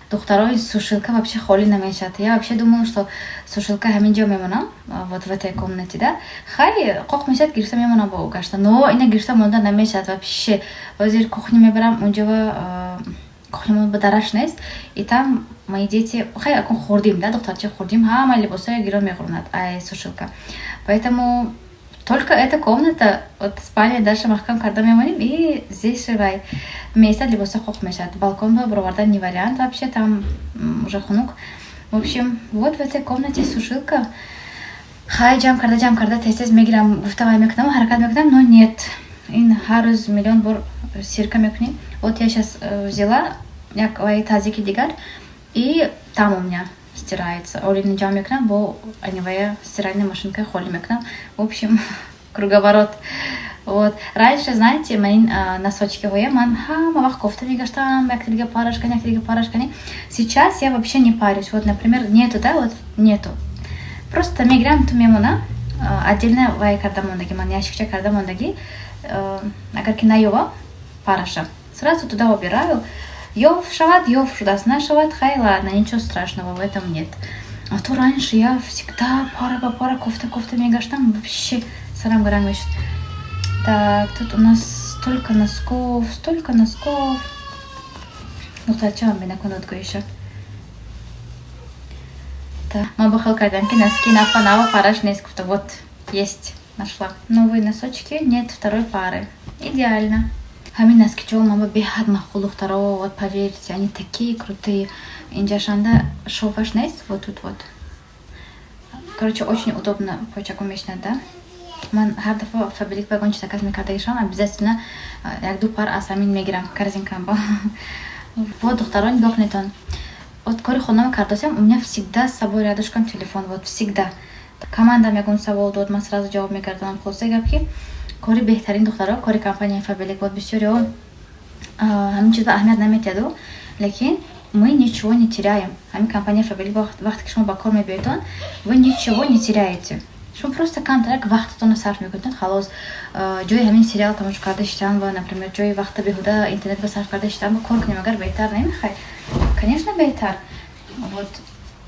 духтарой сушилка вообще холи намешат. Я вообще думала, что сушилка хаминджа мемона, вот в этой комнате, да. Хай кох мешат гирса мемона бо гашта. Но ина гирса монда намешат вообще. Возир кухню мебрам, унжава кухню дараш нест. И там мои дети, хай акун хордим, да, духтарча хордим, хама либоса гирон мехрунат, ай сушилка. Поэтому только эта комната, вот спальня дальше махкам кардам мемоним, и здесь шивай. Место для боса хох мешат. Балкон был, броварда не вариант вообще, там уже хунук. В общем, вот в этой комнате сушилка. Хай джам карда, тестес меграм гуфтавай мекнам, харакат мекнам, но нет. Ин харуз миллион бор сирка мекни. Вот я сейчас взяла, як вай тазики дигар, и там у меня стирается. Олин джам мекнам, бо анивая стиральная машинка холи мекнам. В общем, круговорот. Вот. Раньше, знаете, мои носочки воеман, мавах кофта мегаштам, яктрига парашкани. Сейчас я вообще не парюсь. Вот, например, нету, да, вот нету. Просто миграм ту мемона, отдельно вай кардамондаги, ман ящикча кардамондаги, агарки на йова параша. Сразу туда убираю. Йов шават, йов шудасна шават, хай, ладно, ничего страшного в этом нет. А то раньше я всегда пара, кофта мегаштам, вообще сарам гарам вещь. Так, тут у нас столько носков. Ну, зачем мне наконец-то еще? Так, мабахал кардамки, носки на панава, параш несколько. Вот, есть, нашла. Новые носочки, нет второй пары. Идеально. Хами носки, чего мама бегает махулу второго, вот поверьте, они такие крутые. Инджашанда шофаш нест, вот тут вот. Короче, очень удобно, почаку мечна, да? Ман har dafa фабрик вагончик заказ мекардагишам, обязательно як ду пар асамин мегирам корзинкам ба. Вот двухсторонний гопнетон. Вот кори хонам кардосям, у меня всегда с собой рядышком телефон, вот всегда. Команда мегун савол дод, ман сразу жавоб мекардам хлосе гапки. Кори бехтарин духтаро, кори компания фабрик, вот бисёрио ҳамин чиза аҳамият наметиаду, лекин мы ничего не теряем. Ҳамин компания фабрик вақте ки шумо ба кор мебиёедон, вы ничего не теряете. Шумо просто камтарак вақтатонро сарф мекунед, халос ҷои ҳамин сериал тамошо карда шидан ва, например, ҷои вақта беҳуда интернетро сарф карда шидан ва кор кунем, агар беҳтар намехай? Конечно, беҳтар. Вот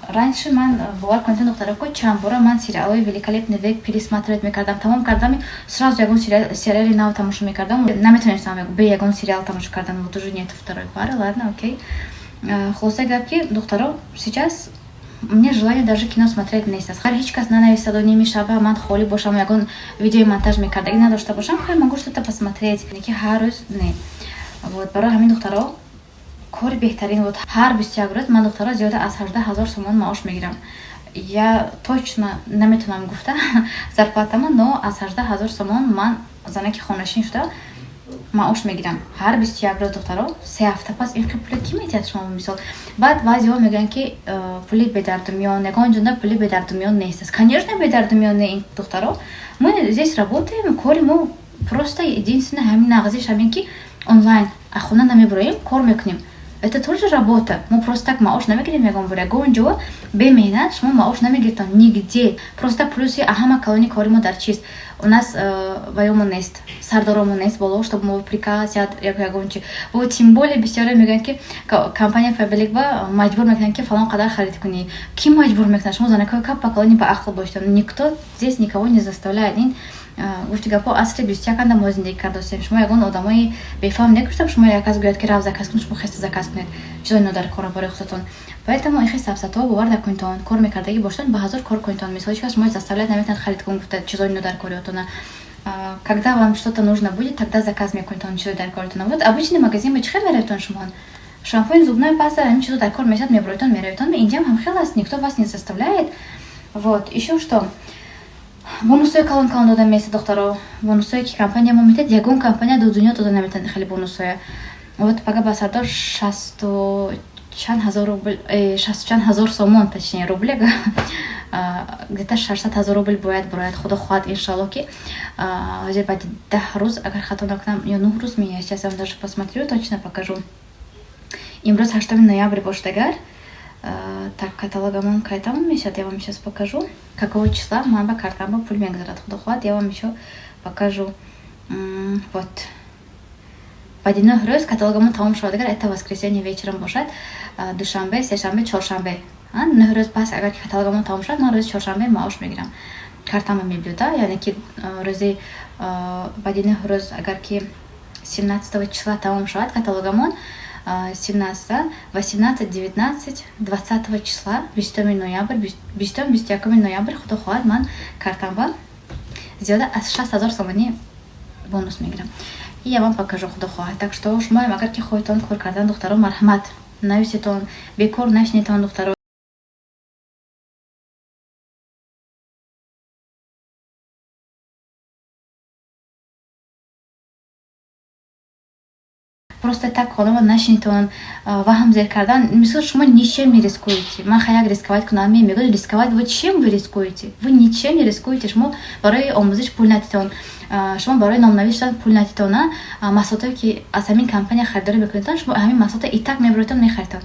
раньше ман бовар кунед духтарако чанд бора ман сериалои великолепный век пересматривать мекардам, тамом кардам, сразу ягон сериали нав тамошо мекардам, наметонистам бе ягон сериал тамошо кардан, вот уже нет второй пары, ладно, окей. Хулоса гапки, духтаро, сейчас у меня желание даже кино смотреть нест. Хар ҳеҷ кас нанависаду ними шаба ман холи бошам, ягон видеои монтаж мекардаги надошта бошам, хай могу что-то посмотреть, ки ҳар рӯз не. Вот барои ҳамин духтаро кори беҳтарин, вот ҳар 21 рӯз ман духтаро зиёда аз 18 000 сомон маош мегирам. Я точно наметонам гуфта зарплатама, но аз 18 000 сомон ман занаки хонашин шуда маош мегирам. Ҳар 21 рӯз духтаро 3 ҳафта пас ин пули ки метиҳад шумо мисол. Баъд баъзеҳо мегӯянд ки пули бедардумиён, ягон ҷунда пули бедардумиён нест аст. Конечно, бедардумиён не ин духтаро. Мы здесь работаем, кори мо просто единственное ҳамин нағзиш ҳамин ки онлайн аз хона намебироем, кор мекунем. Это тоже работа. Мы просто так маош намегирем ягон бор. Ягон ҷо бемеҳнат шумо маош намегиртон нигде. Просто плюси аҳама калони кори мо дар чист. У нас воёмон нест, сардоромон нест боло, чтобы мо приказят ягон чи. Вот тем более бисёре мегӯянд ки компания фабрик ба маҷбур мекунад ки фалон қадар харид кунӣ. Ки маҷбур мекунад? Шумо занакои кап па калони ба ақл боштон. Никто здесь никого не заставляет. Ин гуфти гапо асри 21 мо зиндагӣ кардостем. Шумо ягон одамои бефаҳм некуштам, шумо як кас гӯяд ки рав заказ кун, шумо хеста заказ кунед. Чизои нодар кора бори худатон. Поэтому ихи сабсато бовар накунтон, кор мекардаги боштон ба ҳазор кор кунтон. Мисол ҳеҷ кас шумо заставляет наметавонад харид кун, гуфта чизои нодар кориотона. Когда вам что-то нужно будет, тогда заказ мекунтон, чизои дар кориотона. Вот обычный магазин ба чӣ хел меравитон шумо? Шампунь, зубной паста, ҳамин чизо дар кор месад меброитон, меравитон. Инҷам ҳам хел аст, никто вас не заставляет. Вот, ещё что? Бонусои калон дода месад духтаро. Бонусое ки компания мо метад, ягон компания дар дунё дода наметад хеле бонусое. Вот пага ба сардор 60 чанд ҳазор сомон, точнее рублега, где-то 600 000 рубль бояд худо хоҳад иншалло ки ҳозир баъди 10 рӯз агар хато накунам ё 9 рӯз меяд, сейчас я вам даже посмотрю, точно покажу. Имрӯз 8 ноябрь боштагар. Так, каталогамон кайтамон мешад, я вам сейчас покажу, какого числа ман ба картам пул мегзарад. Худо хоҳад, я вам ещё покажу. Вот بدین روز کاتالوگمون تمام شد. اگر это воскресенье вечером باشد، دوشنبه، سه‌شنبه، چهارشنبه 9 روز پس اگر که کاتالوگمون تمام شد، من روز چهارشنبه معاش میگیرم. کارتام میبیوده، یعنی که روزی بدین روز اگر که 17 числа تمام شد کاتالوگمون، 17, 18, 19, 20 числа, 20 ноябрь, 21 ноябрь خدا خواهد من کارتام با زیاده از 60,000 сомонӣ бонус میگیرم. я вам покажу خدا خواهد. так что шумо ҳам агар ки хоҳедтон кор кардан духтаро марҳамат нависетон, бекор нашинетон духтаро. просто так холова нашинитон ваҳм зер кардан. мисол шумо ничем не рискуете. ман хаяк рисковать кунам мегӯям рисковать. вы чем вы рискуете? вы ничем не рискуете. шумо барои омӯзиш пул надитон, шумо барои номнавиштан пул надитон. маҳсулотое ки аз ҳамин компания харидорӣ мекунедтон, шумо ҳамин маҳсулота и так мебароитон мехаритон.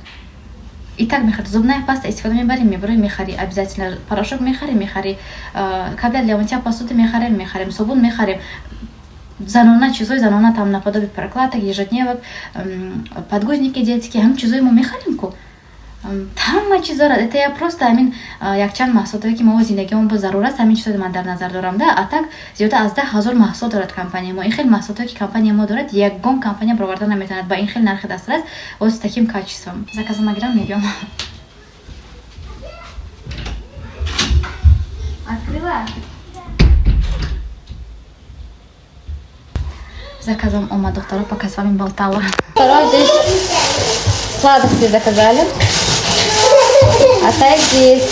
и так мехари. зубная паста истифода мебарем, мебарои мехари. обязательно порошок мехари, кабля для мытья посуды мехарим, собун мехарим. занона чизои занона там наподобие прокладок, ежедневок, подгузники детские, ҳамин чизои мо мехарим ку. ҳама чизора. это я просто ҳамин якчанд маҳсулотое ки мо зиндагиамон бо зарур аст, ҳамин чизоро ман дар назар дорам. да а так зиёда аз 10,000 маҳсулот дорад компания мо. ин хел маҳсулотое ки компания мо дорад, ягон компания бароварда наметавонад ба ин хел нархи дастрас вот с таким качеством. заказом агирам мегӯям. открыла. заказом омад духтаро, пока с вами болтала. Второй здесь сладости заказали. А так здесь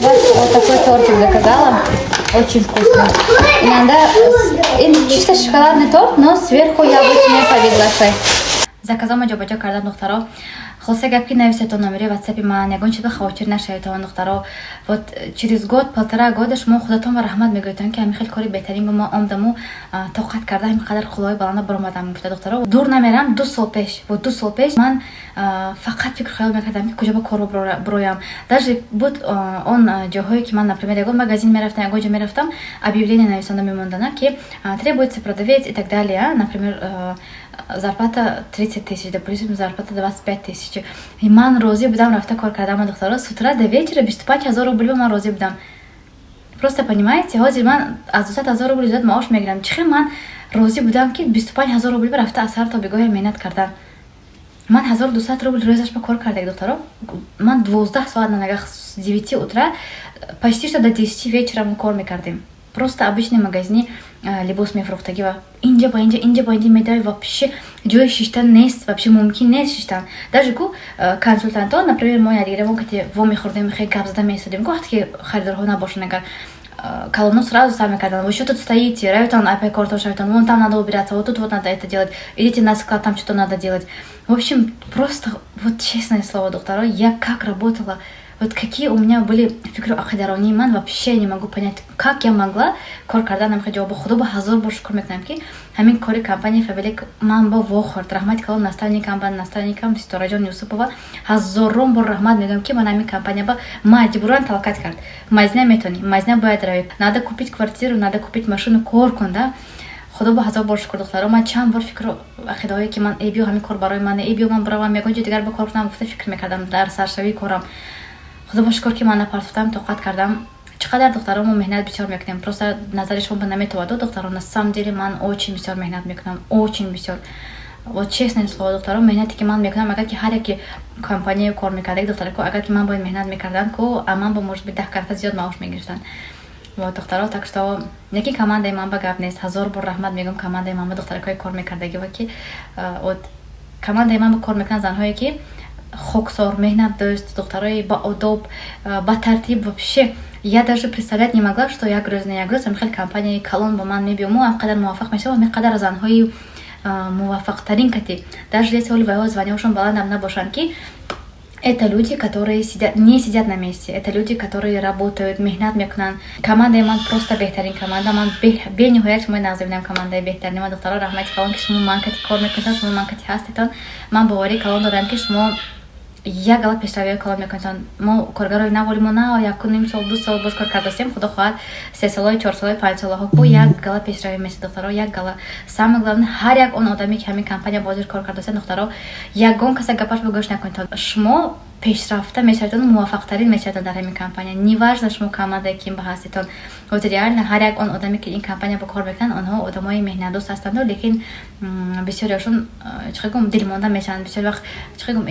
вот такой тортик заказала. Очень вкусно. Иногда чисто шоколадный торт, но сверху яблочная повидлашай. заказом аҷобаҷо кардам духтаро. خلاصه гапки нависетон номери ватсапи ман, ягон чиза хотир нашавитон духтаро. вот через год, полтора года шумо худатон ва раҳмат мегӯетон ки ҳамин хел кори беҳтарин ба мо омдаму тоқат карда ҳамин қадар хулои баланда баромадам муфта духтаро. дур намерам. 2 сол пеш, вот 2 сол пеш ман фақат фикр хаёл мекардам ки куҷо ба кор броям. даже буд он ҷоҳое ки ман, например, ягон магазин мерафтам, ягон ҷо мерафтам, объявление нависонда мемондана ки требуется продавец и так далее. например, зарплата 30 000, допустим, зарплата 25 000. И ман розӣ будам рафта кор кардам духтаро. с утра до вечера 25,000 рубль ман розӣ будам. просто понимаете, ҳозир ман аз 200,000 рубль зиёд маош мегирам. чӣ хел ман розӣ будам ки 25,000 рубль рафта аз сар то бегоҳи меҳнат кардан. ман 1200 рубль рӯзаш ба кор кардек духтаро. ман 12 соат на ногах с 9 утра почти что до 10 вечера мы кор мекардем. просто обычный магазини либос мефрохтаги ва инҷа ба инҷа медави вообще ҷои шиштан нест, вообще мумкин нест шиштан. даже ку консультантон, например, мо ядигиревон кати во мехӯрдем, хеле гап зада месадем, вақте ки харидорҳо набошанд, агар колонну сразу сами кардан. вы что тут стоите? Равитон опять картон шавитон. Вон там надо убираться, вот тут вот надо это делать. Идите на склад, там что-то надо делать. в общем, просто вот честное слово духтаро, я как работала. вот какие у меня были фикру ахидарони, ман вообще не могу понять, как я могла кор карданам хаҷоба худо ба ҳазор бор шукр мекунам ки ҳамин кори компания Фабелек ман ба вохӯрд. раҳмати калон наставникам Ситораҷон Юсупова, ҳазорон бор раҳмат мегӯям ки ман ҳамин компания ба маҷбуран талақат кард. майзна метонӣ, майзна бояд равӣ, надо купить квартиру, надо купить машину, кор кун да. худо ба ҳазор бор шукр духтаро. ман чанд бор фикру ақидаҳое ки ман биё ҳамин кор барои мане, биё ман баравам ягон ҷо дигар ба кор кунам, гуфта фикр мекардам дар саршавии корам. худо ба шукр ки ман напартофтам, тоқат кардам. чақадар духтаро мо меҳнат бисёр мекунем. просто назари шумо ба наметовад духтаро. на самом деле ман очень бисёр меҳнат мекунам, очень бисёр. вот честное слово духтаро, меҳнате ки ман мекунам, агар ки ҳар яке компания кор мекардек духтаро, агар ки ман бояд меҳнат мекардам ку ман ба может быть 10 карта зиёд маош мегирифтан. вот духтаро, так что яки командаи ман ба гап нест. ҳазор бор раҳмат мегӯям командаи ман ба духтараки кор мекардаги ва ки вот командаи ман ба кор мекунанд занҳое ки хоксор, меҳнатдӯст, духтарои баодоб, батартиб. вообще я даже представлять не могла, что як рӯз ҳамин хел компанияи калон ба ман мебиём, ҳам қадар муваффақ мешавам, ҳамин қадар занҳои муваффақтарин кати даже если оливаҳо званиҳошон баландам набошанд ки это люди, которые не сидят на месте. Это люди, которые работают, меҳнат мекунанд. командаи ман просто беҳтарин команда. ман бениҳоят шумо назавидам командаи беҳтарини ман духтаро. раҳмати калон ки шумо ман кати кор мекунед, шумо ман кати ҳаститон. ман боварӣ калон дорам ки шумо як гала пешравии калон мекунтон мо коргарои наволимо на якуним сол 2 сол боз кор кардастем худо хоҳад 3 солои 4 солои 5 солаҳо ко як гала пешравӣ меси духтаро як гала самое главное ҳар як он одаме ки ҳамин компания бозир кор кардастем духтаро ягон каса гапаш гӯш накунтон шумо пешрафта мешаведон муваффақтарин мешаведон дар ҳамин компания неважно шумо командаи ким ба ҳаститон вот реально ҳар як он одаме ки ин компания бо кор мекунанд онҳо одамои меҳнатдӯст ҳастанду лекин бисёриашон чӣ гум дилмонда мешаванд бисёри вақт чӣ гум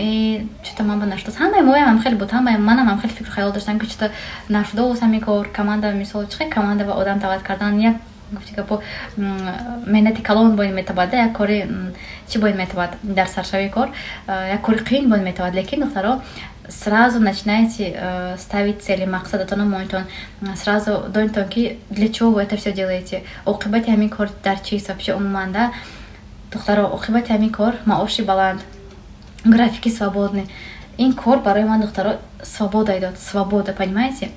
чуто ман ба наштуд ҳамаи моям ҳам хеле буд ҳамаи манам ҳам хеле фикру хаёл доштам ки чуто нашудову ҳамин кор команда мисол чӣ команда ба одам дават кардан як гуфти гапо меҳнати калон боин метавад як кори чӣ боин метавад дар саршавии кор як кори қиин боин метавад лекин духтаро сразу начинаете ставить цели мақсадатона моитон сразу донитон ки для чего вы это все делаете оқибати ҳамин кор дар чист вообще умуман да духтаро оқибати ҳамин кор маоши баланд графики свободный ин кор барои ман духтаро свобода дод свобода понимаете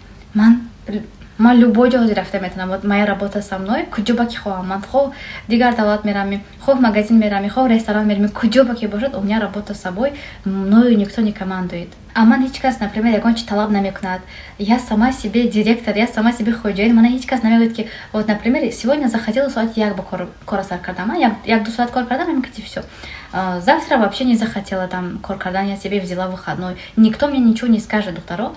ман любой ҷо ҳозир рафта метавонам вот моя работа со мной куҷо ба ки хоҳам ман хоҳ дигар давлат мерамем хоҳ магазин мерамем хоҳ ресторан мерамем куҷо ба ки бошад у меня работа с собой мною никто не командует а ман ҳеҷ кас например ягон чи талаб намекунад я сама себе директор я сама себе хоҷоин мана ҳеҷ кас намегӯяд ки вот например сегодня захотела соати 1 ба кора сар кардам 1-2 соат кор кардам ҳамин кати всё завтра вообще не захотела там кор кардан я себе взяла выходной никто мне ничего не скажет духтаро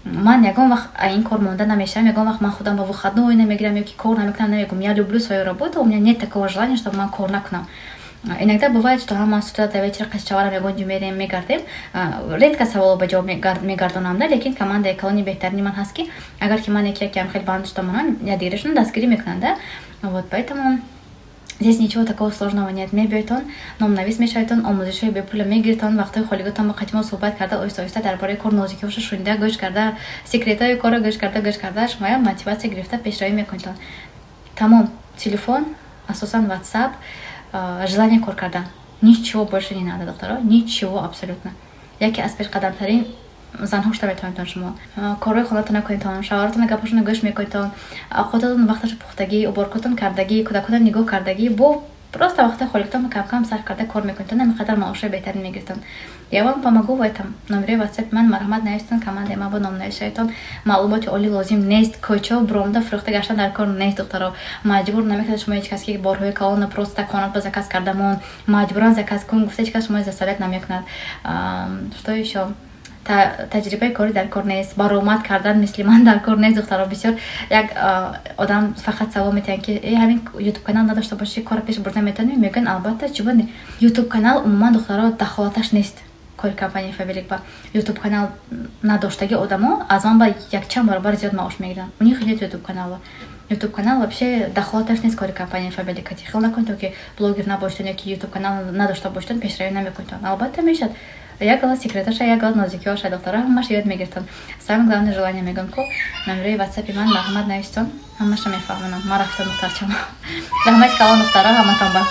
ман ягон вақт ин кор монда намешавам ягон вақт ман худам ба выходной намегирам ёки кор намекунам намегум я люблю свою работу у меня нет такого желания чтобы ман кор накунам иногда бывает что ҳама с утра до вечера қашчаварам ягон ҷо мерем мегардем редко саволо ба ҷавоб мегардонам да лекин командаи калони беҳтарини ман ҳаст ки агар ки ман якам хеле банд доштам монам дигирашон дастгирӣ мекунанд да вот поэтому здесь ничего такого сложного нет мебиёед номнавис мешавед омӯзишҳои бепула мегиред вақтҳои холиготон ба қатимо суҳбат карда оҳиста оҳиста дар бораи кор нозикиҳоша шунида гӯш карда секретҳои корро гӯш карда шумо мотивация гирифта пешравӣ мекунед тамом телефон асосан ватсап желание кор кардан ничего больше не надо духтаро ничего абсолютно яке аз пешқадамтарин занҳо шуда метавонедтон шумо корҳои хонатон кунедтон шавҳаратон гапашона гӯш мекунедтон овқататон вақташа пухтагӣ уборкотон кардагӣ кӯдакотон нигоҳ кардагӣ бо просто вақтаи холиготон кам сарф карда кор мекунедтон намеқадар маошҳои беҳтарин мегиртон я вам помогу в этом номери ватсапи ман марҳамат навистон командаи ман бо ном навишаетон маълумоти олӣ лозим нест койчо бромда фурӯхта гаштан дар кор нест духтаро маҷбур намекунад шумо ҳеҷ кас ки борҳои калонро просто так қонат ба заказ кардамон маҷбуран заказ кун гуфта ҳеҷ кас шумо заставят намекунад что ещё таҷрибаи кори дар кор нест баромад кардан мисли ман дар кор нест духтаро бисёр як одам фақат савол метавонад ки ҳамин ютуб канал надошта бошӣ кора пеш бурда метавонӣ мегӯянд албатта чӣ бони ютуб канал умуман духтаро дахолаташ нест кори компанияи фабрик ба ютуб канал надоштаги одамо аз ман ба якчанд баробар зиёд маош мегиранд у них нет ютуб канала ютуб канал вообще дахолаташ нест кори компанияи фабрикати хел накунед ки блогер набошедон ёки ютуб канал надошта бошедон пешравӣ намекунед албатта мешавад як гала секреташа як гала нозикиҳоша духтаро ҳамаша ёд мегиртон самое главное желание мегӯям ко номери ватсапи ман марҳамат навистон ҳамаша мефаҳмонам ман рафтам духтарчам раҳмати калон духтаро ҳаматон ба